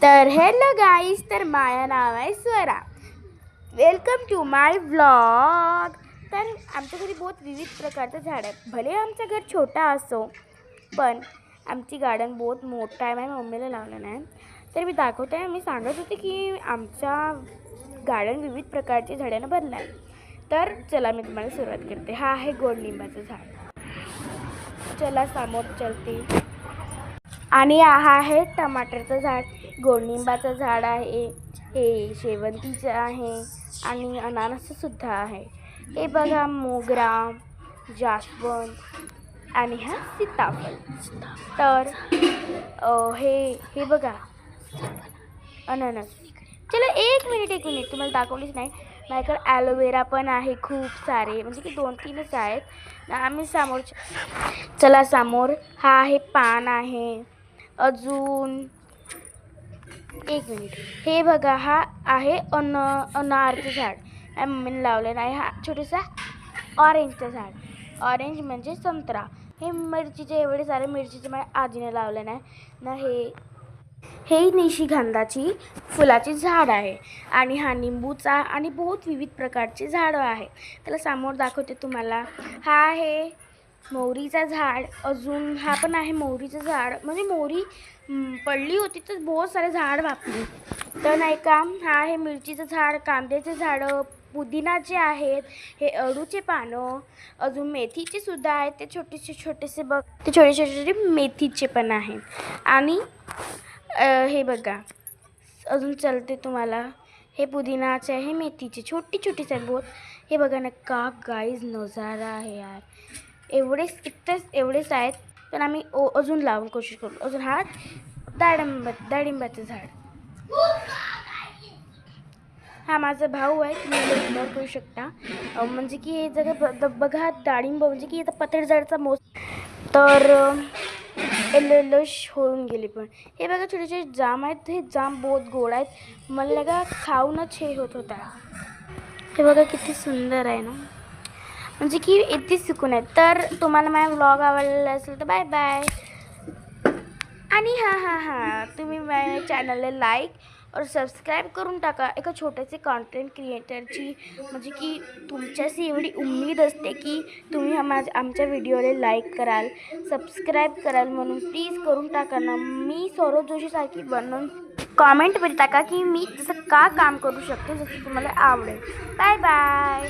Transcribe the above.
तर hello guys, तर माझं नाव आहे Swara. Welcome to my vlog. तर आमच्या घरी बहुत विविध प्रकारचं झाड आहे. भले आमचं घर छोटा असो, पण आमची गार्डन बहुत मोठा आहे. माझ्या मम्मीला लावलं नाही, तर मी दाखवते आहे. मी सांगत होते की आमच्या गार्डन विविध प्रकारची झाडांना भरलं आहे. तर चला मी तुम्हाला सुरुवात करते. हा आहे गोडलिंबाचं झाड. चला समोर चलते. आणि हा आहे टमाटरचं झाड, गोडलिंबाचं झाड आहे, हे शेवंतीचं आहे आणि अननससुद्धा आहे. हे बघा मोगरा, जास्वंद आणि हा सीताफळ. तर हे बघा अननस. चला एक मिनिट तुम्हाला दाखवलीच नाही. माझ्याकडे ॲलोवेरा पण आहे खूप सारे, म्हणजे की 2-3च आहेत. आम्ही समोर चला समोर हा आहे पान आहे. अजून एक मिनिट, हे बघा हा आहे अनारचं झाड. मम्मीने लावलेलं आहे. हा छोटंसा ऑरेंजचं झाड. ऑरेंज म्हणजे संत्रा. हे मिरचीचे एवढे सारे मिरचीचे माझ्या आजीने लावले नाही ना. हे निशिगंधाची फुलाची झाड आहे. आणि हा निंबूचा आणि बहुत विविध प्रकारचे झाडं आहे. त्याला समोर दाखवते तुम्हाला. हा आहे मोहरीचा झाड. अजून हा पण आहे मोहरीचं झाड. म्हणजे मोहरी पडली होती तर बहुत सारे झाड वापरली तर नाही का. हा आहे मिरचीचं झाड, कांद्याचे झाडं, पुदिनाचे आहेत, हे अळूचे पानं. अजून मेथीचे सुद्धा आहेत. ते छोटेसे बघ, ते छोटे मेथीचे पण आहेत. आणि हे बघा अजून चलते तुम्हाला. हे पुदिनाचे आहे, मेथीचे छोटीच आहेत बहुत. हे बघा ना का गाईज नजारा आहे यार. एवढेच आहेत, पण आम्ही अजून लावून कोशिश करू. अजून हा डाळिंबाचं झाड. हा माझा भाऊ आहे, तुम्ही इग्नोर करू शकता. म्हणजे की हे जगह बघा डाळिंब म्हणजे की आता पतळ झाडचा तर येलोश होऊन गेली. पण हे बघा छोटे जाम आहेत. हे जाम बहुत गोड आहेत. मला लगा खाऊनच हे होत होता. हे बघा किती सुंदर आहे ना, म्हणजे की इतकी सुकून आहे. तर तुम्हाला माझा व्लॉग आवडलेला असेल तर बाय बाय. आणि हां तुम्ही माझ्या चॅनलला लाईक और सबस्क्राईब करून टाका. एका छोट्याचे कॉन्टेंट क्रिएटरची म्हणजे की तुमच्याशी एवढी उम्मीद असते की तुम्ही आमच्या व्हिडिओला लाईक कराल, सबस्क्राईब कराल, म्हणून प्लीज करून टाका ना. मी सौरव जोशीसारखी बनवून कॉमेंटमध्ये टाका की मी जसं का काम करू शकते, जसं तुम्हाला आवडेल. Bye bye.